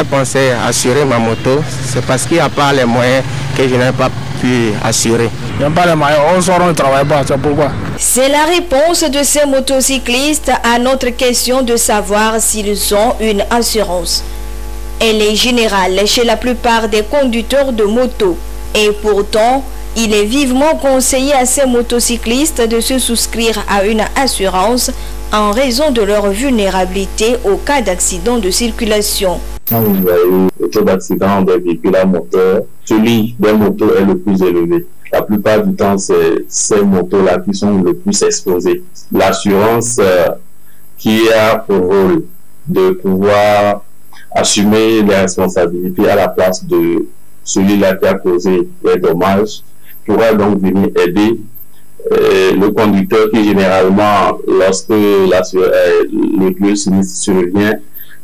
J'ai pensé assurer ma moto, c'est parce qu'il n'y a pas les moyens que je n'ai pas pu assurer. Il n'y a pas les moyens, on sort, on ne travaille pas, c'est pourquoi. C'est la réponse de ces motocyclistes à notre question de savoir s'ils ont une assurance. Elle est générale chez la plupart des conducteurs de moto. Et pourtant, il est vivement conseillé à ces motocyclistes de se souscrire à une assurance en raison de leur vulnérabilité au cas d'accident de circulation. Quand vous voyez le taux d'accident des véhicules à moteur, celui des motos est le plus élevé. La plupart du temps, c'est ces motos-là qui sont le plus exposées. L'assurance qui a pour rôle de pouvoir assumer les responsabilités à la place de celui-là qui a causé les dommages, pourra donc venir aider le conducteur qui généralement, lorsque le lieu sinistre survient,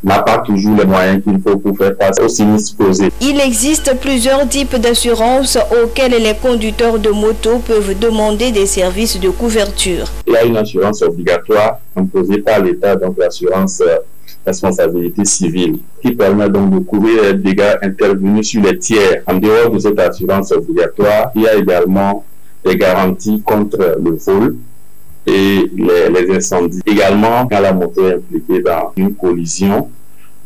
n'a pas toujours les moyens qu'il faut pour faire face au sinistre causé. Il existe plusieurs types d'assurances auxquelles les conducteurs de moto peuvent demander des services de couverture. Il y a une assurance obligatoire imposée par l'État, donc l'assurance responsabilité civile, qui permet donc de couvrir les dégâts intervenus sur les tiers. En dehors de cette assurance obligatoire, il y a également des garanties contre le vol et les incendies. Également, quand la moto est impliquée dans une collision,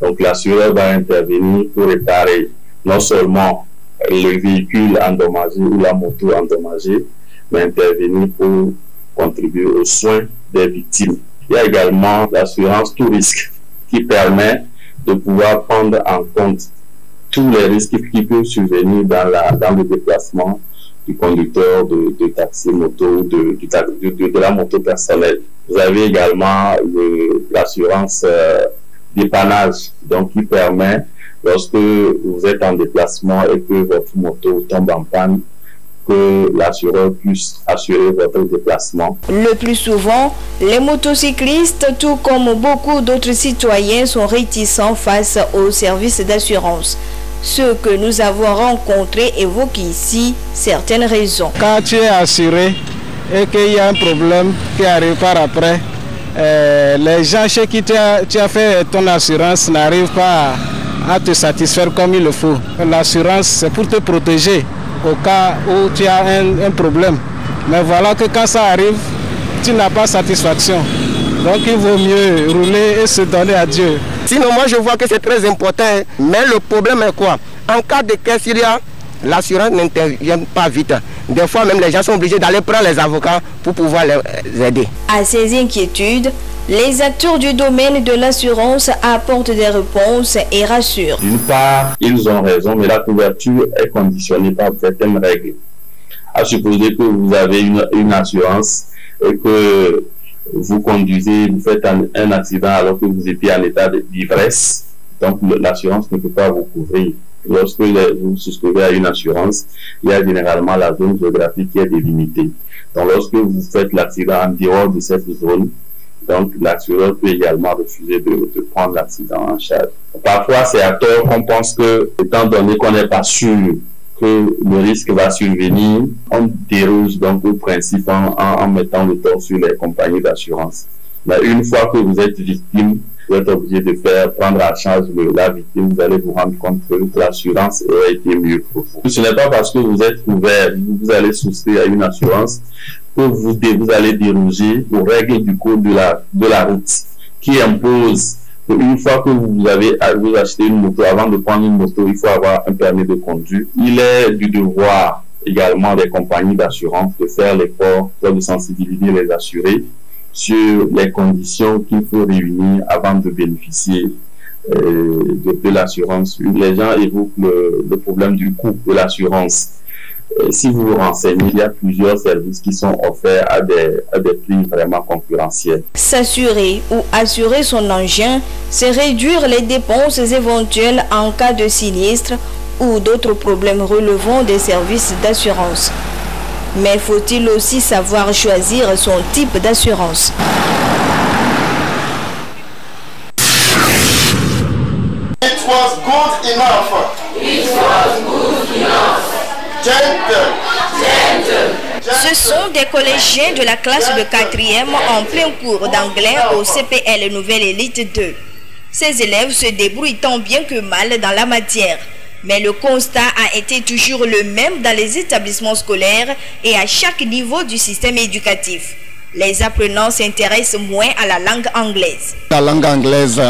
donc l'assureur va intervenir pour réparer non seulement le véhicule endommagé ou la moto endommagée, mais intervenir pour contribuer aux soins des victimes. Il y a également l'assurance tout risque qui permet de pouvoir prendre en compte tous les risques qui peuvent survenir dans le déplacement du conducteur de taxi moto ou de la moto personnelle. Vous avez également l'assurance dépannage, donc qui permet, lorsque vous êtes en déplacement et que votre moto tombe en panne, que l'assureur puisse assurer votre déplacement. Le plus souvent, les motocyclistes, tout comme beaucoup d'autres citoyens, sont réticents face aux services d'assurance. Ceux que nous avons rencontrés évoquent ici certaines raisons. Quand tu es assuré et qu'il y a un problème qui arrive par après, les gens chez qui tu as fait ton assurance n'arrivent pas à te satisfaire comme il le faut. L'assurance, c'est pour te protéger au cas où tu as un problème. Mais voilà que quand ça arrive, tu n'as pas satisfaction. Donc il vaut mieux rouler et se donner à Dieu. Sinon, moi je vois que c'est très important. Mais le problème est quoi? En cas de caisse, l'assurance n'intervient pas vite. Des fois même les gens sont obligés d'aller prendre les avocats pour pouvoir les aider. À ces inquiétudes, les acteurs du domaine de l'assurance apportent des réponses et rassurent. D'une part, ils ont raison, mais la couverture est conditionnée par certaines règles. À supposer que vous avez une assurance et que vous conduisez, vous faites un accident alors que vous étiez en état d'ivresse, donc l'assurance ne peut pas vous couvrir. Lorsque vous souscrivez à une assurance, il y a généralement la zone géographique qui est délimitée. Donc lorsque vous faites l'accident en dehors de cette zone, donc l'assureur peut également refuser de prendre l'accident en charge. Parfois, c'est à tort qu'on pense que, étant donné qu'on n'est pas sûr que le risque va survenir, on déroge donc au principe en mettant le tort sur les compagnies d'assurance. Mais une fois que vous êtes victime, vous êtes obligé de prendre en charge la victime, vous allez vous rendre compte que l'assurance aurait été mieux pour vous. Ce n'est pas parce que vous êtes couvert, vous allez souscrire à une assurance que vous allez déroger aux règles du code de la route qui impose qu'une fois que vous achetez une moto, avant de prendre une moto, il faut avoir un permis de conduire. Il est du devoir également des compagnies d'assurance de faire l'effort de sensibiliser les assurés sur les conditions qu'il faut réunir avant de bénéficier de l'assurance. Les gens évoquent le problème du coût de l'assurance. Si vous vous renseignez, il y a plusieurs services qui sont offerts à des prix vraiment concurrentiels. S'assurer ou assurer son engin, c'est réduire les dépenses éventuelles en cas de sinistre ou d'autres problèmes relevant des services d'assurance. Mais faut-il aussi savoir choisir son type d'assurance? It was good enough. It was good enough. Ce sont des collégiens de la classe de 4e en plein cours d'anglais au CPL Nouvelle Élite 2. Ces élèves se débrouillent tant bien que mal dans la matière. Mais le constat a été toujours le même dans les établissements scolaires et à chaque niveau du système éducatif. Les apprenants s'intéressent moins à la langue anglaise. La langue anglaise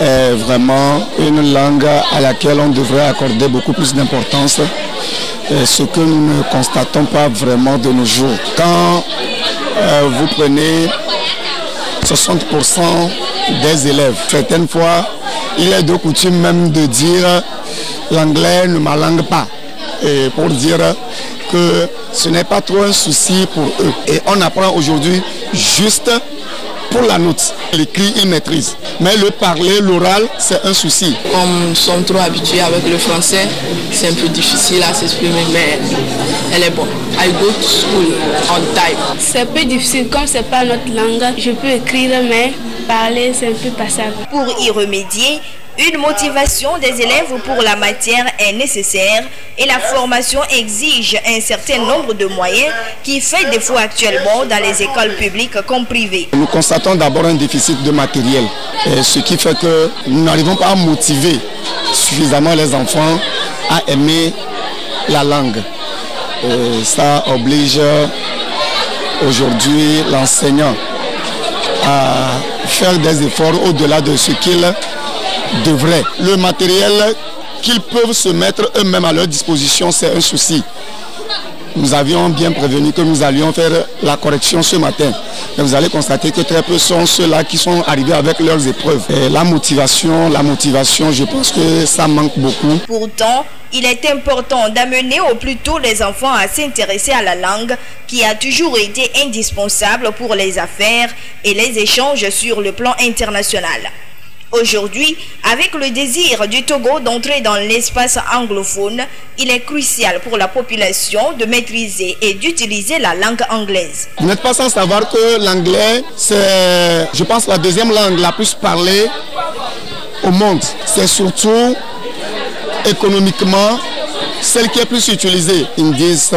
est vraiment une langue à laquelle on devrait accorder beaucoup plus d'importance. Ce que nous ne constatons pas vraiment de nos jours. Quand vous prenez 60% des élèves, certaines fois, il est de coutume même de dire l'anglais ne ma langue pas. Et pour dire que ce n'est pas trop un souci pour eux. Et on apprend aujourd'hui juste pour la note. L'écrit, ils maîtrisent. Mais le parler, l'oral, c'est un souci. Comme nous sommes trop habitués avec le français, c'est un peu difficile à s'exprimer, mais elle est bonne. I go to school on time. C'est un peu difficile, comme c'est pas notre langue. Je peux écrire, mais parler, c'est un peu passable. Pour y remédier, une motivation des élèves pour la matière est nécessaire et la formation exige un certain nombre de moyens qui fait défaut actuellement dans les écoles publiques comme privées. Nous constatons d'abord un déficit de matériel, ce qui fait que nous n'arrivons pas à motiver suffisamment les enfants à aimer la langue. Ça oblige aujourd'hui l'enseignant à faire des efforts au-delà de ce qu'il devrait. Le matériel qu'ils peuvent se mettre eux-mêmes à leur disposition, c'est un souci. Nous avions bien prévenu que nous allions faire la correction ce matin. Et vous allez constater que très peu sont ceux-là qui sont arrivés avec leurs épreuves. Et la motivation, je pense que ça manque beaucoup. Pourtant, il est important d'amener au plus tôt les enfants à s'intéresser à la langue qui a toujours été indispensable pour les affaires et les échanges sur le plan international. Aujourd'hui, avec le désir du Togo d'entrer dans l'espace anglophone, il est crucial pour la population de maîtriser et d'utiliser la langue anglaise. Vous n'êtes pas sans savoir que l'anglais, c'est, je pense, la deuxième langue la plus parlée au monde. C'est surtout économiquement celle qui est plus utilisée. In this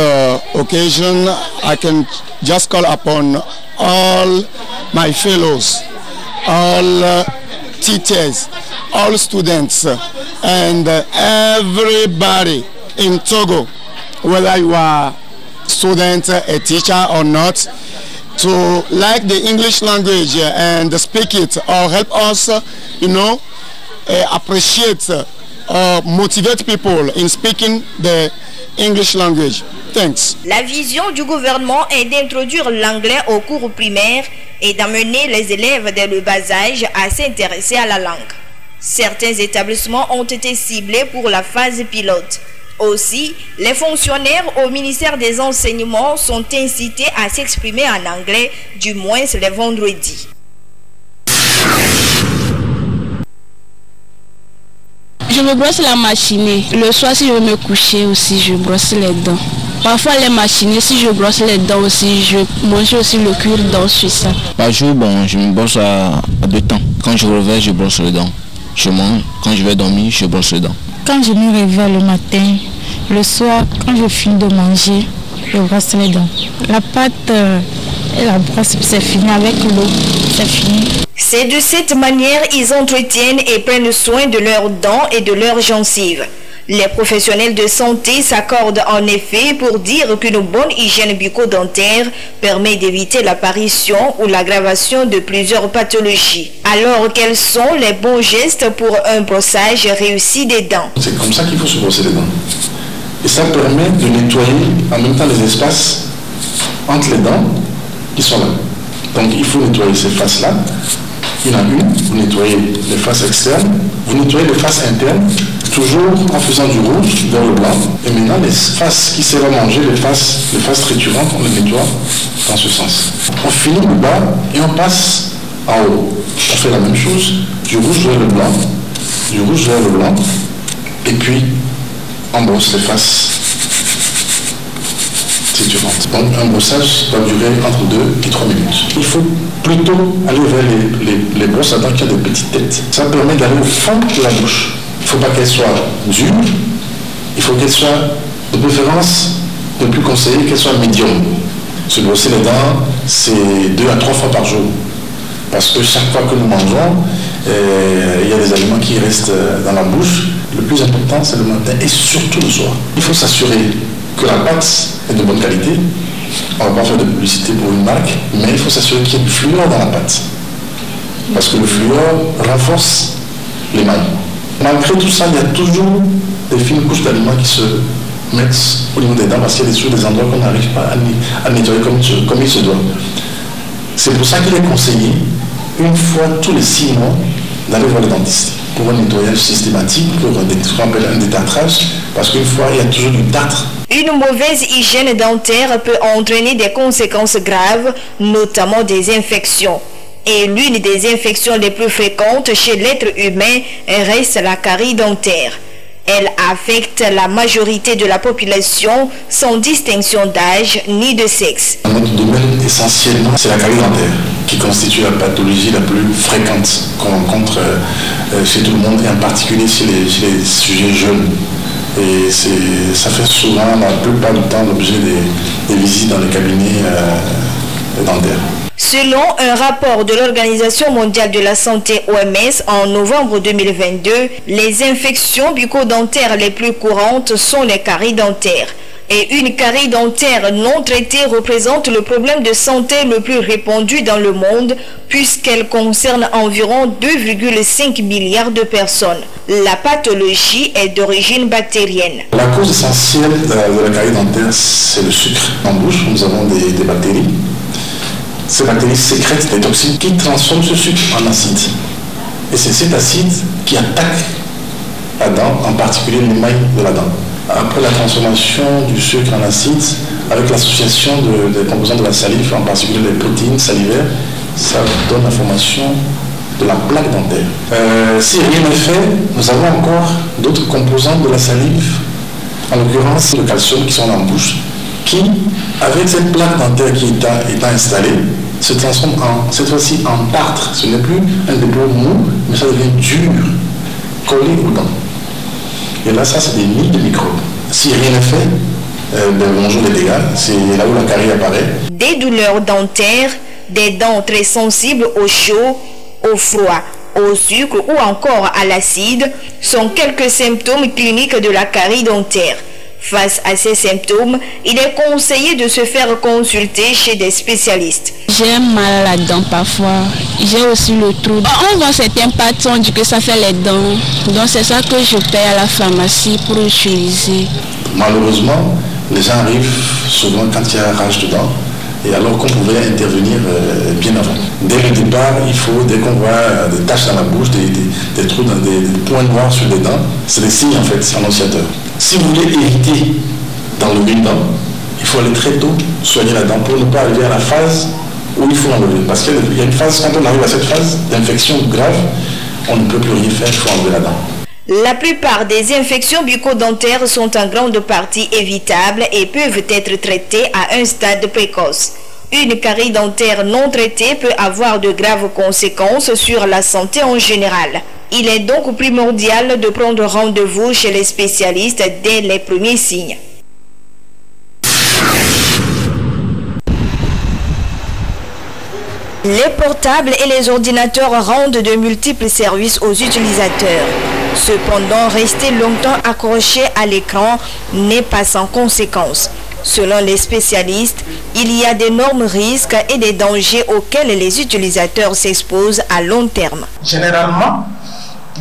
occasion, I can just call upon all my fellows, all teachers, all students, and everybody in Togo, whether you are a student, a teacher or not, to like the English language and speak it or help us, appreciate or motivate people in speaking the English language. Thanks. La vision du gouvernement est d'introduire l'anglais au cours primaire et d'amener les élèves dès le bas âge à s'intéresser à la langue. Certains établissements ont été ciblés pour la phase pilote. Aussi, les fonctionnaires au ministère des Enseignements sont incités à s'exprimer en anglais, du moins les vendredis. Je me brosse la machinée. Le soir, si je veux me coucher aussi, je brosse les dents. Parfois, les machinés, si je brosse les dents aussi, je mange aussi le cure-dent sur ça. Par jour, je me brosse à 2 temps. Quand je réveille, je brosse les dents. Je mange. Quand je vais dormir, je brosse les dents. Quand je me réveille le matin, le soir, quand je finis de manger, je brosse les dents. La pâte et la brosse, c'est fini avec l'eau, c'est fini. C'est de cette manière ils entretiennent et prennent soin de leurs dents et de leurs gencives. Les professionnels de santé s'accordent en effet pour dire qu'une bonne hygiène bucco-dentaire permet d'éviter l'apparition ou l'aggravation de plusieurs pathologies. Alors, quels sont les bons gestes pour un brossage réussi des dents? C'est comme ça qu'il faut se brosser les dents. Et ça permet de nettoyer en même temps les espaces entre les dents qui sont là. Donc il faut nettoyer ces faces-là. Une à une, vous nettoyez les faces externes, vous nettoyez les faces internes, toujours en faisant du rouge vers le blanc. Et maintenant, les faces qui servent à manger, les faces triturantes, on les nettoie dans ce sens. On finit le bas et on passe en haut. On fait la même chose, du rouge vers le blanc, du rouge vers le blanc, et puis on brosse les faces triturantes. Donc un brossage doit durer entre 2 et 3 minutes. Il faut plutôt aller vers les brosses à dents qui ont des petites têtes. Ça permet d'aller au fond de la bouche. Il ne faut pas qu'elle soit dure, il faut qu'elle soit de préférence, de plus conseillé qu'elle soit médium. Se brosser les dents, c'est 2 à 3 fois par jour. Parce que chaque fois que nous mangeons, il y a des aliments qui restent dans la bouche. Le plus important, c'est le matin et surtout le soir. Il faut s'assurer que la pâte est de bonne qualité. On ne va pas faire de publicité pour une marque, mais il faut s'assurer qu'il y ait du fluor dans la pâte. Parce que le fluor renforce les mailles. Malgré tout ça, il y a toujours des fines couches d'aliments qui se mettent au niveau des dents parce qu'il y a toujours des endroits qu'on n'arrive pas à nettoyer comme il se doit. C'est pour ça qu'il est conseillé, une fois tous les 6 mois, d'aller voir le dentiste pour un nettoyage systématique, pour ce qu'on appelle un détartrage, parce qu'une fois, il y a toujours du tartre. Une mauvaise hygiène dentaire peut entraîner des conséquences graves, notamment des infections. Et l'une des infections les plus fréquentes chez l'être humain reste la carie dentaire. Elle affecte la majorité de la population sans distinction d'âge ni de sexe. Notre domaine essentiellement, c'est la carie dentaire qui constitue la pathologie la plus fréquente qu'on rencontre chez tout le monde et en particulier chez les sujets jeunes. Et ça fait souvent, la plupart du temps, l'objet des visites dans les cabinets dentaires. Selon un rapport de l'Organisation mondiale de la santé OMS en novembre 2022, les infections bucco-dentaires les plus courantes sont les caries dentaires. Et une carie dentaire non traitée représente le problème de santé le plus répandu dans le monde puisqu'elle concerne environ 2,5 milliards de personnes. La pathologie est d'origine bactérienne. La cause essentielle de la carie dentaire, c'est le sucre. En bouche, nous avons des bactéries. Ces bactéries sécrètent des toxines qui transforment ce sucre en acide. Et c'est cet acide qui attaque la dent, en particulier l'émail de la dent. Après la transformation du sucre en acide, avec l'association des composants de la salive, en particulier les protéines salivaires, ça donne la formation de la plaque dentaire. Si rien n'est fait, nous avons encore d'autres composants de la salive, en l'occurrence le calcium qui sont en bouche, qui, avec cette plaque dentaire qui est installée, se transforme cette fois-ci en tartre. Ce n'est plus un dépôt mou, mais ça devient dur, collé aux dents. Et là, ça, c'est des nids de microbes. Si rien n'est fait, bonjour les dégâts, c'est là où la carie apparaît. Des douleurs dentaires, des dents très sensibles au chaud, au froid, au sucre ou encore à l'acide sont quelques symptômes cliniques de la carie dentaire. Face à ces symptômes, il est conseillé de se faire consulter chez des spécialistes. J'ai mal à la dent parfois. J'ai aussi le trou. On vend certaines pâtes, on dit que ça fait les dents. Donc c'est ça que je paye à la pharmacie pour utiliser. Malheureusement, les gens arrivent souvent quand il y a rage de dents. Et alors qu'on pouvait intervenir bien avant. Dès le départ, dès qu'on voit des taches dans la bouche, des trous, des points noirs sur les dents, c'est des signes en fait annonciateurs. Si vous voulez éviter d'enlever une dent, il faut aller très tôt soigner la dent pour ne pas arriver à la phase où il faut enlever. Parce qu'il y a une phase, quand on arrive à cette phase d'infection grave, on ne peut plus rien faire, il faut enlever la dent. La plupart des infections bucco-dentaires sont en grande partie évitables et peuvent être traitées à un stade précoce. Une carie dentaire non traitée peut avoir de graves conséquences sur la santé en général. Il est donc primordial de prendre rendez-vous chez les spécialistes dès les premiers signes. Les portables et les ordinateurs rendent de multiples services aux utilisateurs. Cependant, rester longtemps accroché à l'écran n'est pas sans conséquences. Selon les spécialistes, il y a d'énormes risques et des dangers auxquels les utilisateurs s'exposent à long terme. Généralement,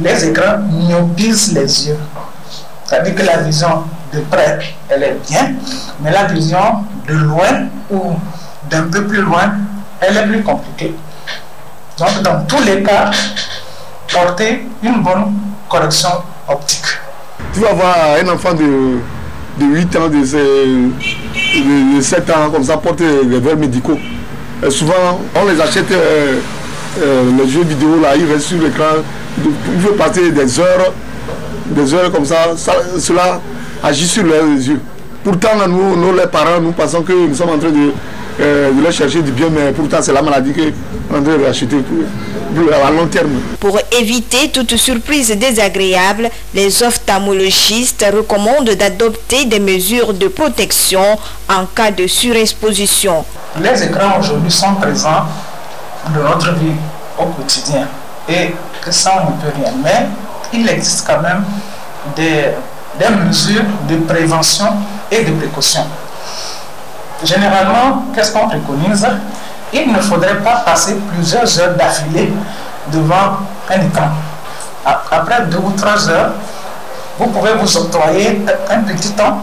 les écrans myopisent les yeux. C'est-à-dire que la vision de près, elle est bien, mais la vision de loin ou d'un peu plus loin, elle est plus compliquée. Donc, dans tous les cas, porter une bonne correction optique. Tu vas voir un enfant de 8 ans, de 7 ans, comme ça, porter des verres médicaux. Et souvent, on les achète, les jeux vidéo, là, ils restent sur l'écran. Il faut passer des heures comme ça, cela agit sur leurs yeux. Pourtant, nous, les parents, nous pensons que nous sommes en train de leur chercher du bien, mais pourtant, c'est la maladie qu'on est en train de racheter à long terme. Pour éviter toute surprise désagréable, les ophtalmologistes recommandent d'adopter des mesures de protection en cas de surexposition. Les écrans aujourd'hui sont présents dans notre vie au quotidien. et que ça on ne peut rien. Mais il existe quand même des mesures de prévention et de précaution. Généralement, qu'est-ce qu'on préconise? Il ne faudrait pas passer plusieurs heures d'affilée devant un écran. Après 2 ou 3 heures, vous pouvez vous octroyer un petit temps,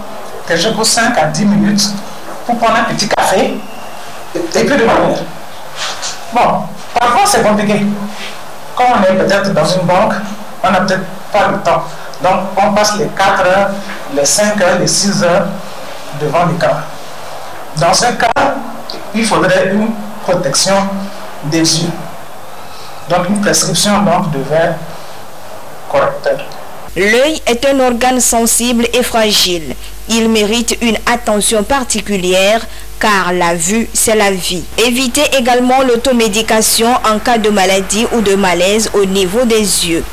quelque chose de 5 à 10 minutes, pour prendre un petit café et puis de dormir. Bon, parfois c'est compliqué. Comme on est peut-être dans une banque, on n'a peut-être pas le temps. Donc on passe les 4 heures, les 5 heures, les 6 heures devant l'écran. Dans ce cas, il faudrait une protection des yeux. Donc une prescription donc de verre correcteur. L'œil est un organe sensible et fragile. Il mérite une attention particulière car la vue, c'est la vie. Évitez également l'automédication en cas de maladie ou de malaise au niveau des yeux.